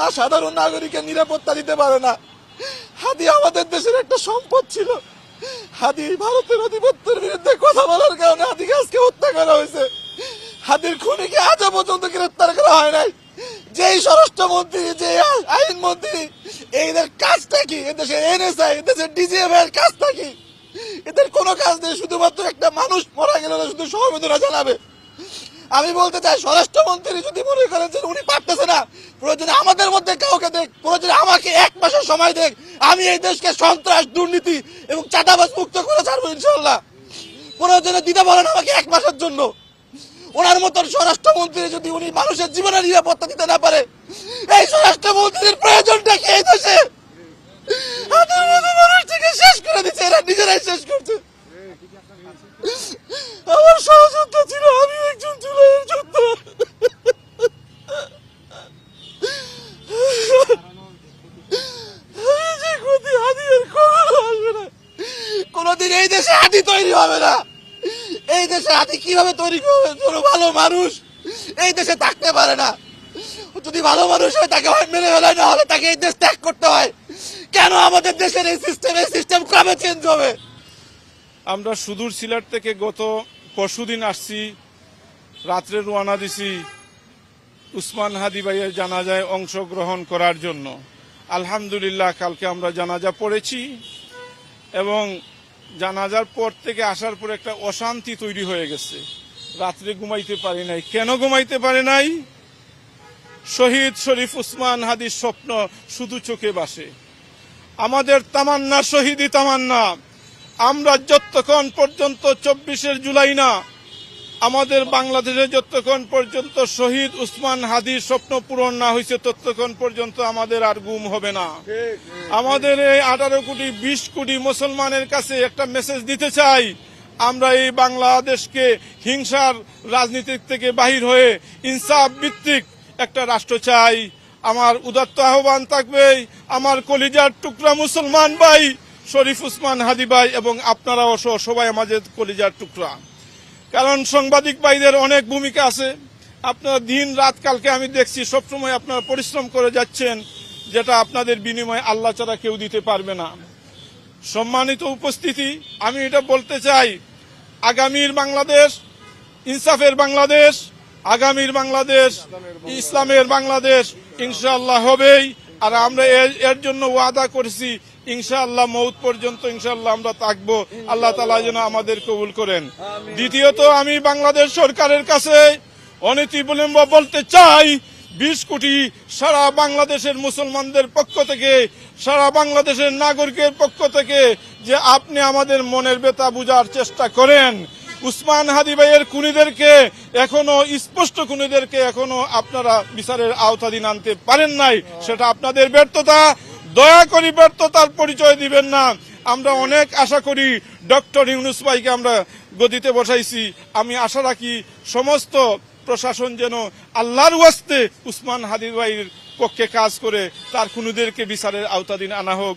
না সাধারণ নাগরিকের নিরাপত্তা দিতে পারে না। হাদি আমাদের দেশের একটা সম্পদ ছিল। হাদি ভারতের আধিপত্যের বিরুদ্ধে কথা বলার কারণে হাদিকে আজকে হত্যা করা হয়েছে। হাদির খুনিকে আজও পর্যন্ত গ্রেফতার করা হয় নাই। যেই স্বরাষ্ট্রমন্ত্রী, যে আইনমন্ত্রী, এদের কাজটা কি? এদেশে এনএসআই, এদেশের ডিজিএফ এর কাজটা কি? এদের কোনো কাজ নেই, শুধুমাত্র একটা মানুষ মারা গেল শুধু সমবেদনা জানাবে। আমি বলতে চাই, স্বরাষ্ট্রমন্ত্রী যদি মনে করেন যে উনি পারতেছে না, প্রয়োজনে আমাদের মধ্যে কাউকে দেখ, প্রয়োজনে আমাকে 1 মাসের সময় দেখ, আমি এই দেশকে সন্ত্রাস, দুর্নীতি এবং চাঁদাবাজ মুক্ত করে ছাড়বো ইনশাল্লাহ। প্রয়োজনে দিতে বলেন আমাকে 1 মাসের জন্য। ওনার মতন স্বরাষ্ট্রমন্ত্রী যদি উনি মানুষের জীবনের নিরাপত্তা দিতে না পারে, এই স্বরাষ্ট্রমন্ত্রীর প্রয়োজনটা কি এই দেশে? মানুষ থেকে শেষ করে দিচ্ছে, এরা নিজেরাই শেষ করছে। আমার সহযোদ্ধা ছিল, আমি একজন জুলাইয়ের যোদ্ধা। কোনদিন এই দেশে হাতি তৈরি হবে না। এই দেশে হাতি কিভাবে তৈরি হবে? কোনো ভালো মানুষ এই দেশে থাকতে পারে না। যদি ভালো মানুষ হয় তাকে হয় মেরে ফেলায়, না হলে তাকে এই দেশ ত্যাগ করতে হয়। কেন আমাদের দেশের এই সিস্টেম কবে চেঞ্জ হবে? আমরা সুদূর সিলেট থেকে গত পরশুদিন আসছি, রাত্রে রওনা দিছি উসমান হাদি ভাইয়ের জানাজায় অংশগ্রহণ করার জন্য। আলহামদুলিল্লাহ, কালকে আমরা জানাজা পড়েছি এবং জানাজার পর থেকে আসার পর একটা অশান্তি তৈরি হয়ে গেছে। রাত্রে ঘুমাইতে পারি নাই। কেন ঘুমাইতে পারি নাই? শহীদ শরীফ উসমান হাদির স্বপ্ন শুধু চোখে ভাসে। আমাদের তামান্না, শহীদি তামান্না, আমরা যতক্ষণ পর্যন্ত 24 জুলাই না আমাদের বাংলাদেশে যতক্ষণ পর্যন্ত শহীদ উসমান হাদির স্বপ্ন পূরণ না হয়েছে ততক্ষণ পর্যন্ত আমাদের আর ঘুম হবে না। আমাদের এই 18 কোটি 20 কোটি মুসলমানের কাছে একটা মেসেজ দিতে চাই, আমরা এই বাংলাদেশকে হিংসার রাজনীতি থেকে বাহির হয়ে ইনসাফ ভিত্তিক একটা রাষ্ট্র চাই। আমার উদাত্ত আহ্বান থাকবে, আমার কলিজার টুকরা মুসলমান ভাই শরীফ উসমান হাদি ভাই এবং আপনারাও সবাই আমাদের কলিজার টুকরা। কারণ সাংবাদিক ভাইদের অনেক ভূমিকা আছে। আপনারা দিন রাত, কালকে আমি দেখছি সবসময় আপনারা পরিশ্রম করে যাচ্ছেন, যেটা আপনাদের বিনিময়ে আল্লাহ ছাড়া কেউ দিতে পারবে না। সম্মানিত উপস্থিতি, আমি এটা বলতে চাই, আগামীর বাংলাদেশ ইনসাফের বাংলাদেশ, আগামীর বাংলাদেশ ইসলামের বাংলাদেশ ইনশাআল্লাহ হবেই। আর আমরা এর জন্য ওয়াদা করেছি, ইনশাআল্লাহ মৌত পর্যন্ত ইনশাআল্লাহ আমরা থাকবো। আল্লাহ তাআলা যেন আমাদের কবুল করেন। দ্বিতীয়ত, আমি বাংলাদেশ সরকারের কাছে অনতিবিলম্ব বলতে চাই, 20 কোটি সারা বাংলাদেশের মুসলমানদের পক্ষ থেকে, সারা বাংলাদেশের নাগরিকের পক্ষ থেকে, যে আপনি আমাদের মনের ব্যথা বুঝার চেষ্টা করেন। উসমান হাদি ভাইয়ের খুনিদেরকে এখনো, স্পষ্ট খুনিদেরকে এখনো আপনারা বিচারের আওতাধীন আনতে পারেন নাই, সেটা আপনাদের ব্যর্থতা। দয়া করে ব্যর্থতার পরিচয় দিবেন না। আমরা অনেক আশা করি, ডক্টর ইউনূস ভাইকে আমরা গদিতে বসাইছি। আমি আশা রাখি সমস্ত প্রশাসন যেন আল্লাহর ওয়াস্তে উসমান হাদি ভাইয়ের পক্ষে কাজ করে তার খুনিদেরকে বিচারের আওতাধীন আনা হোক।